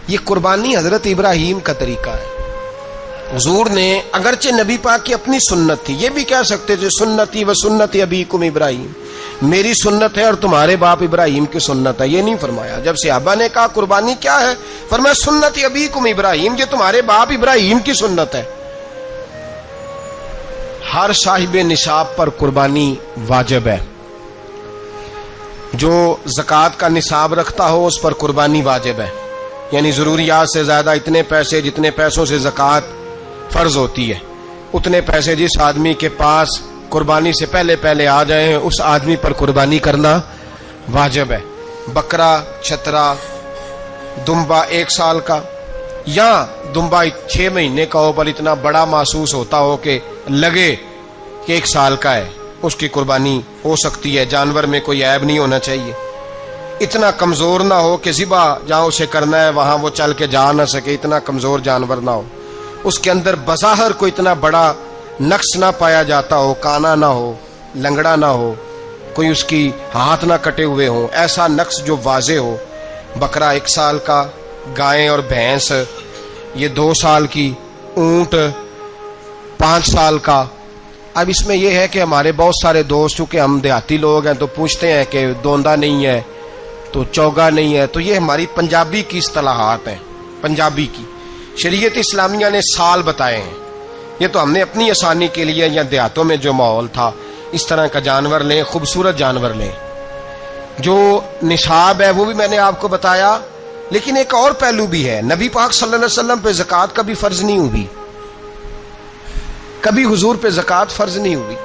یہ قربانی حضرت ابراہیم کا طریقہ ہے. حضور نے اگرچہ نبی پاک کی اپنی سنت تھی، یہ بھی کہہ سکتے تھے سنتی و سنت ابیکم ابراہیم، میری سنت ہے اور تمہارے باپ ابراہیم کی سنت ہے. یہ نہیں فرمایا. جب صحابہ نے کہا قربانی کیا ہے، فرمایا سنت ابیکم ابراہیم، یہ تمہارے باپ ابراہیم کی سنت ہے. ہر صاحب نصاب پر قربانی واجب ہے. جو زکوٰۃ کا نصاب رکھتا ہو اس پر قربانی واجب ہے، یعنی ضروریات سے زیادہ اتنے پیسے، جتنے پیسوں سے زکوٰۃ فرض ہوتی ہے اتنے پیسے جس آدمی کے پاس قربانی سے پہلے پہلے آ جائیں اس آدمی پر قربانی کرنا واجب ہے. بکرا، چھترا، دمبا 1 سال کا یا دمبا 6 مہینے کا ہو پر اتنا بڑا محسوس ہوتا ہو کہ لگے کہ 1 سال کا ہے، اس کی قربانی ہو سکتی ہے. جانور میں کوئی عیب نہیں ہونا چاہیے، اتنا کمزور نہ ہو کہ ذبح جہاں اسے کرنا ہے وہاں وہ چل کے جا نہ سکے، اتنا کمزور جانور نہ ہو، اس کے اندر بظاہر کوئی اتنا بڑا نقص نہ پایا جاتا ہو، کانا نہ ہو، لنگڑا نہ ہو، کوئی اس کی ہاتھ نہ کٹے ہوئے ہوں، ایسا نقص جو واضح ہو. بکرا 1 سال کا، گائیں اور بھینس یہ 2 سال کی، اونٹ 5 سال کا. اب اس میں یہ ہے کہ ہمارے بہت سارے دوست، چونکہ ہم دیہاتی لوگ ہیں تو پوچھتے ہیں کہ دوندا نہیں ہے تو چوگا نہیں ہے، تو یہ ہماری پنجابی کی اصطلاحات ہیں. پنجابی کی شریعت اسلامیہ نے سال بتائے ہیں، یہ تو ہم نے اپنی آسانی کے لیے یا دیہاتوں میں جو ماحول تھا اس طرح کا جانور لیں، خوبصورت جانور لیں. جو نصاب ہے وہ بھی میں نے آپ کو بتایا، لیکن ایک اور پہلو بھی ہے. نبی پاک صلی اللہ علیہ وسلم پہ زکوٰۃ کبھی فرض نہیں ہوئی، کبھی حضور پہ زکوٰۃ فرض نہیں ہوئی.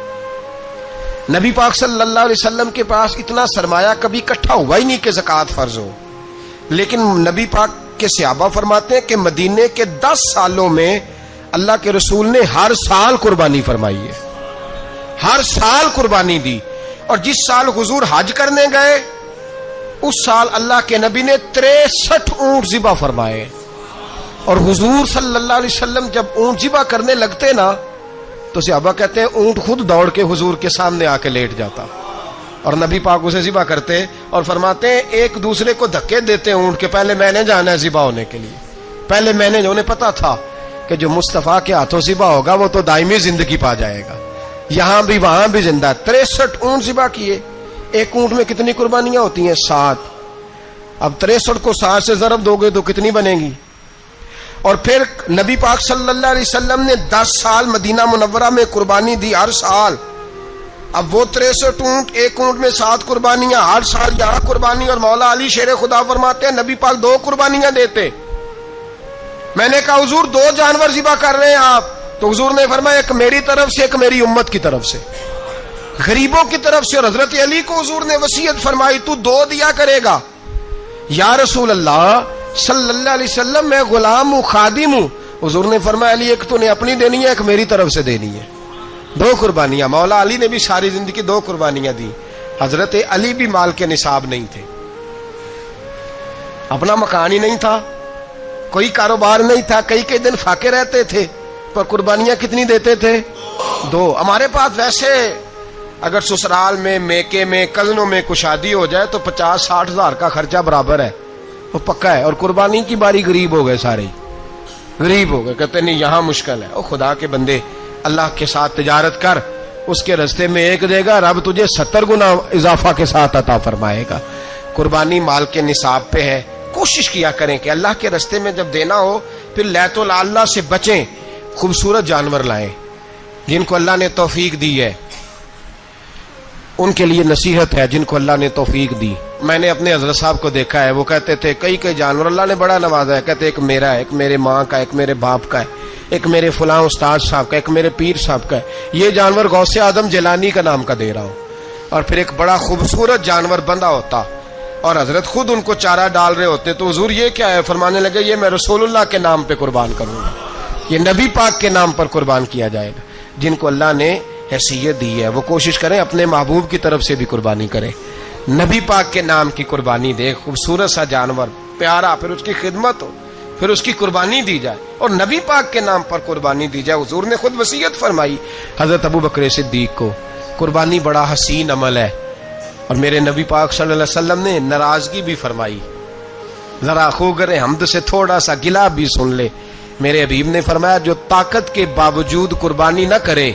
نبی پاک صلی اللہ علیہ وسلم کے پاس اتنا سرمایہ کبھی اکٹھا ہوا ہی نہیں کہ زکوٰۃ فرض ہو. لیکن نبی پاک کے صحابہ فرماتے ہیں کہ مدینے کے 10 سالوں میں اللہ کے رسول نے ہر سال قربانی فرمائی ہے، ہر سال قربانی دی. اور جس سال حضور حج کرنے گئے اس سال اللہ کے نبی نے 63 اونٹ ذبح فرمائے. اور حضور صلی اللہ علیہ وسلم جب اونٹ ذبح کرنے لگتے نا تو صحابہ کہتے ہیں اونٹ خود دوڑ کے حضور کے سامنے آ کے لیٹ جاتا اور نبی پاک اسے ذبح کرتے اور فرماتے ہیں ایک دوسرے کو دھکے دیتے اونٹ کے، پہلے میں نے جانا ہے ذبح ہونے کے لیے، پہلے میں نے. انہیں پتا تھا کہ جو مصطفیٰ کے ہاتھوں ذبح ہوگا وہ تو دائمی زندگی پا جائے گا، یہاں بھی وہاں بھی زندہ. 63 اونٹ ذبح کیے. ایک اونٹ میں کتنی قربانیاں ہوتی ہیں؟ 7. اب 63 کو 7 سے ضرب دو گے تو کتنی بنے گی؟ اور پھر نبی پاک صلی اللہ علیہ وسلم نے 10 سال مدینہ منورہ میں قربانی دی، ہر سال. اب وہ 63 اونٹ، ایک اونٹ میں 7 قربانیاں، ہر سال یہاں قربانی. اور مولا علی شیر خدا فرماتے ہیں نبی پاک 2 قربانیاں دیتے. میں نے کہا حضور 2 جانور ذبح کر رہے ہیں آپ، تو حضور نے فرمایا ایک میری طرف سے، ایک میری امت کی طرف سے، غریبوں کی طرف سے. اور حضرت علی کو حضور نے وصیت فرمائی تو 2 دیا کرے گا. یا رسول اللہ صلی اللہ علیہ وسلم میں غلام ہوں، خادم ہوں. حضور نے فرمایا علی ایک تو نے اپنی دینی ہے، ایک میری طرف سے دینی ہے. 2 قربانیاں. مولا علی نے بھی ساری زندگی 2 قربانیاں دی. حضرت علی بھی مال کے نصاب نہیں تھے، اپنا مکان ہی نہیں تھا، کوئی کاروبار نہیں تھا، کئی دن فاقے رہتے تھے، پر قربانیاں کتنی دیتے تھے؟ 2. ہمارے پاس ویسے اگر سسرال میں، میکے میں، کزنوں میں کچھ شادی ہو جائے تو 50-60 ہزار کا خرچہ برابر ہے، وہ پکا ہے. اور قربانی کی باری غریب ہو گئے، سارے غریب ہو گئے، کہتے نہیں یہاں مشکل ہے. او خدا کے بندے، اللہ کے ساتھ تجارت کر، اس کے رستے میں 1 دے گا، رب تجھے 70 گنا اضافہ کے ساتھ عطا فرمائے گا. قربانی مال کے نصاب پہ ہے. کوشش کیا کریں کہ اللہ کے رستے میں جب دینا ہو پھر لیت اللہ سے بچیں، خوبصورت جانور لائیں. جن کو اللہ نے توفیق دی ہے ان کے لیے نصیحت ہے، جن کو اللہ نے توفیق دی. میں نے اپنے حضرت صاحب کو دیکھا ہے، وہ کہتے تھے کئی جانور اللہ نے بڑا نوازا ہے، کہتے ایک میرا ہے، ایک میرے ماں کا، ایک میرے باپ کا ہے، ایک میرے فلاں استاد صاحب کا، ایک میرے پیر صاحب کا ہے. یہ جانور غوث اعظم جیلانی کا نام کا دے رہا ہوں. اور پھر ایک بڑا خوبصورت جانور بندہ ہوتا اور حضرت خود ان کو چارہ ڈال رہے ہوتے تو حضور یہ کیا ہے؟ فرمانے لگے یہ میں رسول اللہ کے نام پہ قربان کروں گا، یہ نبی پاک کے نام پر قربان کیا جائے گا. جن کو اللہ نے حیثیت دی ہے وہ کوشش کریں اپنے محبوب کی طرف سے بھی قربانی کریں، نبی پاک کے نام کی قربانی دے. خوبصورت سا جانور پیارا، پھر اس کی خدمت ہو، پھر اس کی قربانی دی جائے اور نبی پاک کے نام پر قربانی دی جائے. حضور نے خود وصیت فرمائی حضرت ابو بکر صدیق کو، قربانی بڑا حسین عمل ہے. اور میرے نبی پاک صلی اللہ علیہ وسلم نے ناراضگی بھی فرمائی، ذرا خوگر حمد سے تھوڑا سا گلا بھی سن لے. میرے حبیب نے فرمایا جو طاقت کے باوجود قربانی نہ کرے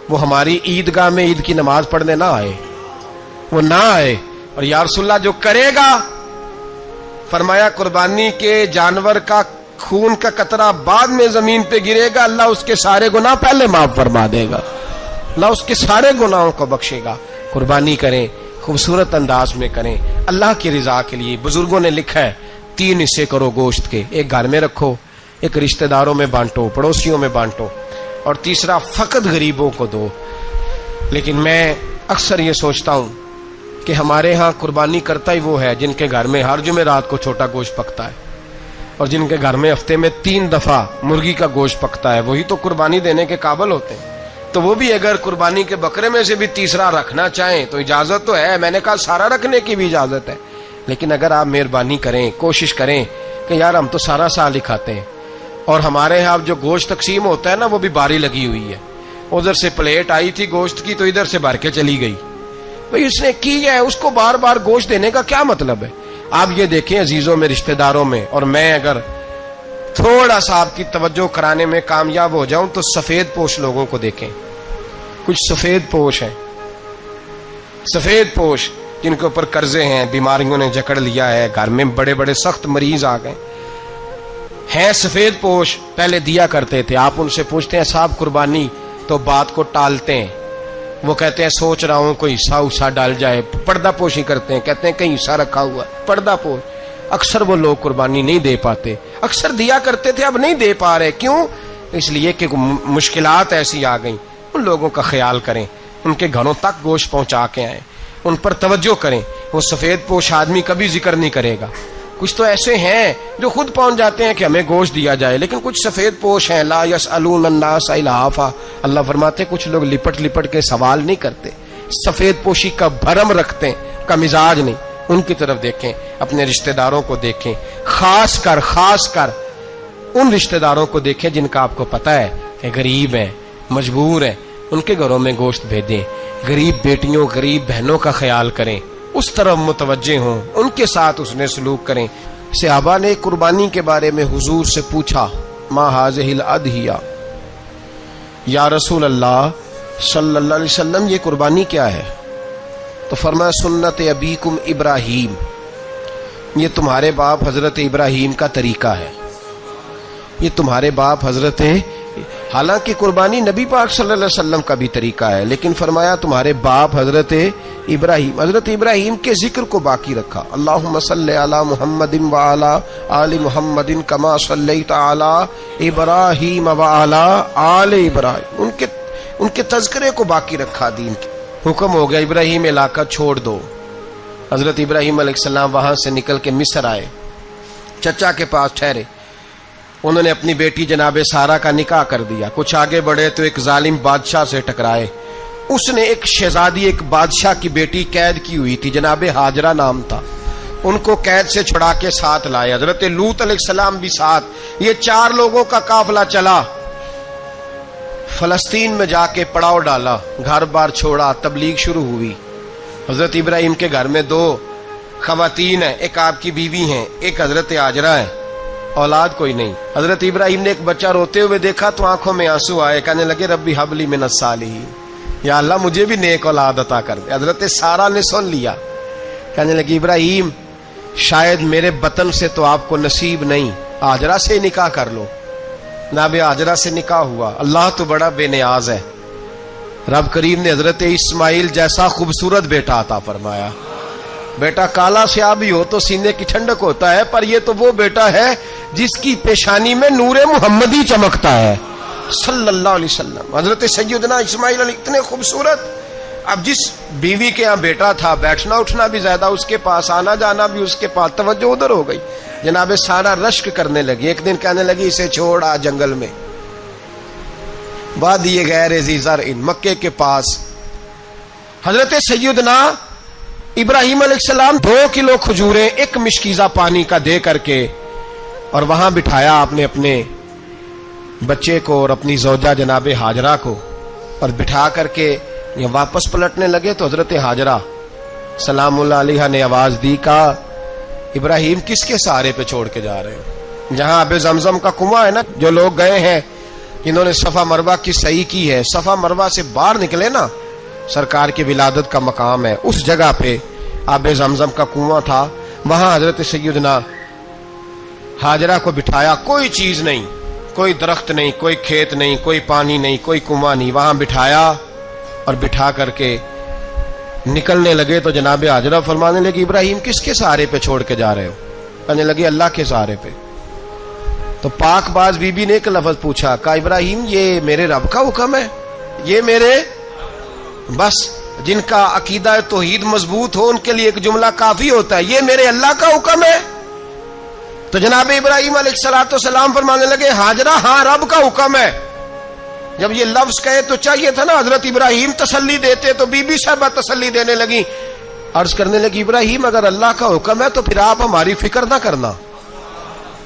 وہ ہماری عیدگاہ میں عید کی نماز پڑھنے نہ آئے، وہ نہ آئے. اور یا رسول اللہ جو کرے گا، فرمایا قربانی کے جانور کا خون کا قطرہ بعد میں زمین پہ گرے گا، اللہ اس کے سارے گناہ پہلے معاف فرما دے گا، اللہ اس کے سارے گناہوں کو بخشے گا. قربانی کریں، خوبصورت انداز میں کریں، اللہ کی رضا کے لیے. بزرگوں نے لکھا ہے 3 حصے کرو گوشت کے، ایک گھر میں رکھو، ایک رشتہ داروں میں بانٹو، پڑوسیوں میں بانٹو، اور تیسرا فقط غریبوں کو دو. لیکن میں اکثر یہ سوچتا ہوں کہ ہمارے ہاں قربانی کرتا ہی وہ ہے جن کے گھر میں ہر جمعرات کو چھوٹا گوشت پکتا ہے، اور جن کے گھر میں ہفتے میں 3 دفعہ مرغی کا گوشت پکتا ہے، وہی تو قربانی دینے کے قابل ہوتے ہیں. تو وہ بھی اگر قربانی کے بکرے میں سے بھی تیسرا رکھنا چاہیں تو اجازت تو ہے، میں نے کہا سارا رکھنے کی بھی اجازت ہے. لیکن اگر آپ مہربانی کریں، کوشش کریں کہ یار ہم تو سارا سال ہی کھاتے ہیں، اور ہمارے یہاں جو گوشت تقسیم ہوتا ہے نا وہ بھی باری لگی ہوئی ہے، ادھر سے پلیٹ آئی تھی گوشت کی تو ادھر سے بھر کے چلی گئی. بھئی اس نے کی ہے، اس کو بار بار گوشت دینے کا کیا مطلب ہے؟ آپ یہ دیکھیں عزیزوں میں، رشتہ داروں میں، اور میں اگر تھوڑا سا آپ کی توجہ کرانے میں کامیاب ہو جاؤں تو سفید پوش لوگوں کو دیکھیں. کچھ سفید پوش ہیں، سفید پوش جن کے اوپر قرضے ہیں، بیماریوں نے جکڑ لیا ہے، گھر میں بڑے بڑے سخت مریض آ گئے ہیں. سفید پوش پہلے دیا کرتے تھے. آپ ان سے پوچھتے ہیں صاحب قربانی، تو بات کو ٹالتے ہیں. وہ کہتے ہیں سوچ رہا ہوں کوئی حصہ ڈال جائے. پردہ پوشی کرتے ہیں، کہتے ہیں کہیں حصہ رکھا ہوا پردہ پوش. اکثر وہ لوگ قربانی نہیں دے پاتے. اکثر دیا کرتے تھے، اب نہیں دے پا رہے. کیوں؟ اس لیے کہ مشکلات ایسی آ گئیں. ان لوگوں کا خیال کریں، ان کے گھروں تک گوشت پہنچا کے آئیں، ان پر توجہ کریں. وہ سفید پوش آدمی کبھی ذکر نہیں کرے گا. کچھ تو ایسے ہیں جو خود پہنچ جاتے ہیں کہ ہمیں گوشت دیا جائے، لیکن کچھ سفید پوش ہیں لا یسألون الناس الحافا. اللہ فرماتے کچھ لوگ لپٹ لپٹ کے سوال نہیں کرتے، سفید پوشی کا بھرم رکھتے ہیں، کا مزاج نہیں. ان کی طرف دیکھیں، اپنے رشتہ داروں کو دیکھیں، خاص کر ان رشتہ داروں کو دیکھیں جن کا آپ کو پتہ ہے کہ غریب ہیں، مجبور ہیں. ان کے گھروں میں گوشت بھیجیں. غریب بیٹیوں، غریب بہنوں کا خیال کریں، اس طرف متوجہ ہوں، ان کے ساتھ اس نے سلوک کریں. صحابہ نے قربانی کے بارے میں حضور سے پوچھا ما هذه الاضحیہ، یا رسول اللہ صلی اللہ علیہ وسلم یہ قربانی کیا ہے؟ تو فرمایا سنت ابیکم ابراہیم، یہ تمہارے باپ حضرت ابراہیم کا طریقہ ہے، یہ تمہارے باپ حضرت، حالانکہ قربانی نبی پاک صلی اللہ علیہ وسلم کا بھی طریقہ ہے، لیکن فرمایا تمہارے باپ حضرت ابراہیم، حضرت ابراہیم کے ذکر کو باقی رکھا. اللہم صلی علی محمد وعلی آل محمد کما صلیت علی ابراہیم وعلی آل ابراہیم. ان کے تذکرے کو باقی رکھا. دین کے حکم ہو گیا ابراہیم علاقہ چھوڑ دو. حضرت ابراہیم علیہ السلام وہاں سے نکل کے مصر آئے، چچا کے پاس ٹھہرے. انہوں نے اپنی بیٹی جناب سارہ کا نکاح کر دیا. کچھ آگے بڑھے تو ایک ظالم بادشاہ سے ٹکرائے. اس نے ایک شہزادی، ایک بادشاہ کی بیٹی قید کی ہوئی تھی، جناب ہاجرہ نام تھا. ان کو قید سے چھڑا کے ساتھ لائے. حضرت لوط علیہ السلام بھی ساتھ. یہ 4 لوگوں کا قافلہ چلا، فلسطین میں جا کے پڑاؤ ڈالا، گھر بار چھوڑا، تبلیغ شروع ہوئی. حضرت ابراہیم کے گھر میں 2 خواتین ہیں، ایک آپ کی بیوی ہیں، ایک حضرت ہاجرہ ہیں. اولاد کوئی نہیں. حضرت ابراہیم نے ایک بچہ روتے ہوئے دیکھا تو آنکھوں میں آنسو آئے، کہنے لگے ربی حب لی من الصالحین، یا اللہ مجھے بھی نیک اولاد عطا کر دے. حضرت سارہ نے سن لیا، کہنے لگی ابراہیم شاید میرے بطن سے تو آپ کو نصیب نہیں، ہاجرہ سے نکاح کر لو. جناب ہاجرہ سے نکاح ہوا. اللہ تو بڑا بے نیاز ہے، رب کریم نے حضرت اسماعیل جیسا خوبصورت بیٹا عطا فرمایا. بیٹا کالا سیاہ بھی ہو تو سینے کی ٹھنڈک ہوتا ہے، پر یہ تو وہ بیٹا ہے جس کی پیشانی میں نور محمدی چمکتا ہے صلی اللہ علیہ وسلم. حضرت سیدنا اسماعیل علیہ اتنے خوبصورت. اب جس بیوی کے یہاں بیٹا تھا، بیٹھنا اٹھنا بھی زیادہ اس کے پاس، آنا جانا بھی اس کے پاس، توجہ ادھر ہو گئی. جناب سارہ رشک کرنے لگی. ایک دن کہنے لگی اسے چھوڑ آ جنگل میں، وادی غیر ذی زرع، مکے کے پاس. حضرت سیدنا ابراہیم علیہ السلام 2 کلو کھجوریں 1 مشکیزہ پانی کا دے کر کے، اور وہاں بٹھایا آپ نے اپنے بچے کو اور اپنی زوجہ جناب ہاجرہ کو، اور بٹھا کر کے یہ واپس پلٹنے لگے تو حضرت ہاجرہ سلام اللہ علیہ نے آواز دی، کہا ابراہیم کس کے سہارے پہ چھوڑ کے جا رہے ہو؟ جہاں آب زمزم کا کنواں ہے نا، جو لوگ گئے ہیں جنہوں نے صفا مروہ کی صحیح کی ہے، صفا مروہ سے باہر نکلے نا، سرکار کی ولادت کا مقام ہے، اس جگہ پہ آب زمزم کا کنواں تھا، وہاں حضرت سیدنا ہاجرہ کو بٹھایا، کوئی چیز نہیں، کوئی درخت نہیں، کوئی کھیت نہیں، کوئی پانی نہیں، کوئی کنواں نہیں، وہاں بٹھایا اور بٹھا کر کے نکلنے لگے تو جناب ہاجرہ فرمانے لگی ابراہیم کس کے سہارے پہ چھوڑ کے جا رہے ہو؟ کہنے لگے اللہ کے سہارے پہ۔ تو پاک باز بی بی نے ایک لفظ پوچھا، کہا ابراہیم یہ میرے رب کا حکم ہے، یہ میرے، بس جن کا عقیدہ توحید مضبوط ہو ان کے لیے ایک جملہ کافی ہوتا ہے، یہ میرے اللہ کا حکم ہے۔ تو جناب ابراہیم علیہ السلام فرمانے لگے ہاجرہ ہاں رب کا حکم ہے۔ جب یہ لفظ کہے تو چاہیے تھا نا حضرت ابراہیم تسلی دیتے، تو بی بی صاحبہ تسلی دینے لگی، عرض کرنے لگی ابراہیم اگر اللہ کا حکم ہے تو پھر آپ ہماری فکر نہ کرنا،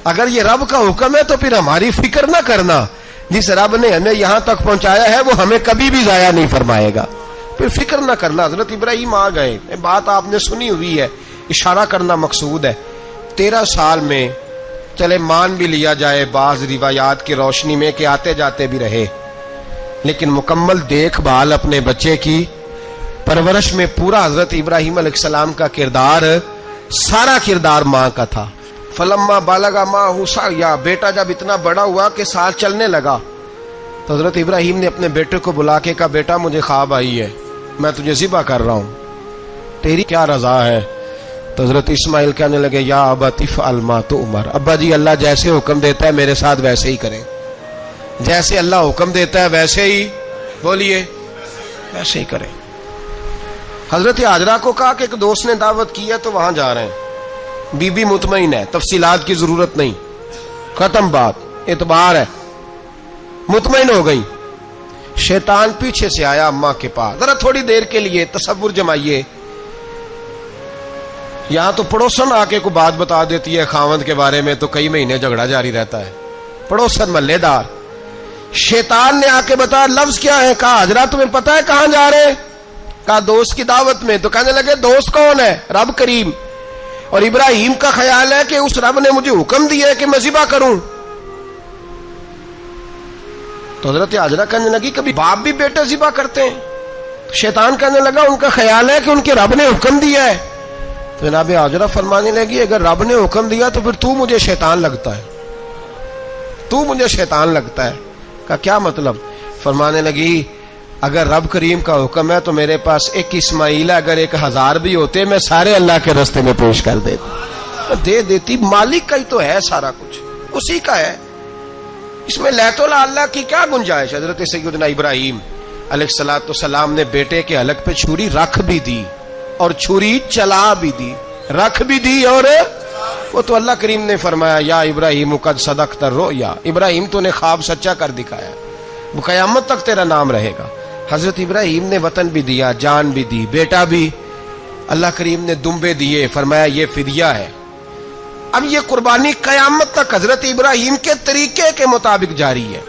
اگر یہ رب کا حکم ہے تو پھر ہماری فکر نہ کرنا، جس رب نے ہمیں یہاں تک پہنچایا ہے وہ ہمیں کبھی بھی ضائع نہیں فرمائے گا، پھر فکر نہ کرنا۔ حضرت ابراہیم آ گئے، بات آپ نے سنی ہوئی ہے، اشارہ کرنا مقصود ہے۔ 13 سال میں چلے مان بھی لیا جائے بعض روایات کی روشنی میں کہ آتے جاتے بھی رہے، لیکن مکمل دیکھ بھال اپنے بچے کی پرورش میں پورا حضرت ابراہیم علیہ السلام کا کردار، سارا کردار ماں کا تھا۔ فلما بالغ معہ سعیا، بیٹا جب اتنا بڑا ہوا کہ سال چلنے لگا تو حضرت ابراہیم نے اپنے بیٹے کو بلا کے کہا بیٹا مجھے خواب آئی ہے، میں تجھے ذبح کر رہا ہوں، تیری کیا رضا ہے؟ تو حضرت اسماعیل کہنے لگے یا ابت افعل ما تؤمر، ابا جی اللہ جیسے حکم دیتا ہے میرے ساتھ ویسے ہی کریں، جیسے اللہ حکم دیتا ہے ویسے ہی، بولیے ویسے ہی کریں۔ حضرت ہاجرہ کو کہا کہ ایک دوست نے دعوت کی ہے تو وہاں جا رہے ہیں، بی بی مطمئن ہے، تفصیلات کی ضرورت نہیں، ختم بات، اعتبار ہے، مطمئن ہو گئی۔ شیطان پیچھے سے آیا اماں کے پاس، ذرا تھوڑی دیر کے لیے تصور جمائیے، یہاں تو پڑوسن آ کے کوئی بات بتا دیتی ہے خاوند کے بارے میں تو کئی مہینے جھگڑا جاری رہتا ہے، پڑوسن محلے دار، شیطان نے آ کے بتایا لفظ کیا ہے؟ کہا حضرہ تمہیں پتا ہے کہاں جا رہے؟ کہا دوست کی دعوت میں۔ تو کہنے لگے دوست کون ہے؟ رب کریم، اور ابراہیم کا خیال ہے کہ اس رب نے مجھے حکم دیا ہے کہ میں ذبح کروں۔ تو حضرت ہاجرہ کہنے لگی کبھی باپ بھی بیٹے ذبح کرتے ہیں؟ شیطان کہنے لگا ان کا خیال ہے کہ ان کے رب نے حکم دیا ہے۔ تو جناب ہاجرہ فرمانے لگی اگر رب نے حکم دیا تو پھر تو مجھے شیطان لگتا ہے، تو مجھے شیطان لگتا ہے۔ کا کیا مطلب؟ فرمانے لگی اگر رب کریم کا حکم ہے تو میرے پاس ایک اسماعیل ہے، اگر 1000 بھی ہوتے میں سارے اللہ کے راستے میں پیش کر دے دیتی، مالک کا ہی تو ہے سارا کچھ، اسی کا ہے، اس میں لیت اللہ کی کیا گنجائش؟ حضرت سیدنا ابراہیم علیہ السلام نے بیٹے کے حلق پہ چھری رکھ بھی دی اور چھری چلا بھی دی، رکھ بھی دی، اور وہ تو اللہ کریم نے فرمایا یا ابراہیم قد صدقت الرؤیا، ابراہیم تو نے خواب سچا کر دکھایا، وہ قیامت تک تیرا نام رہے گا۔ حضرت ابراہیم نے وطن بھی دیا، جان بھی دی، بیٹا بھی، اللہ کریم نے دمبے دیے، فرمایا یہ فدیہ ہے۔ اب یہ قربانی قیامت تک حضرت ابراہیم کے طریقے کے مطابق جاری ہے۔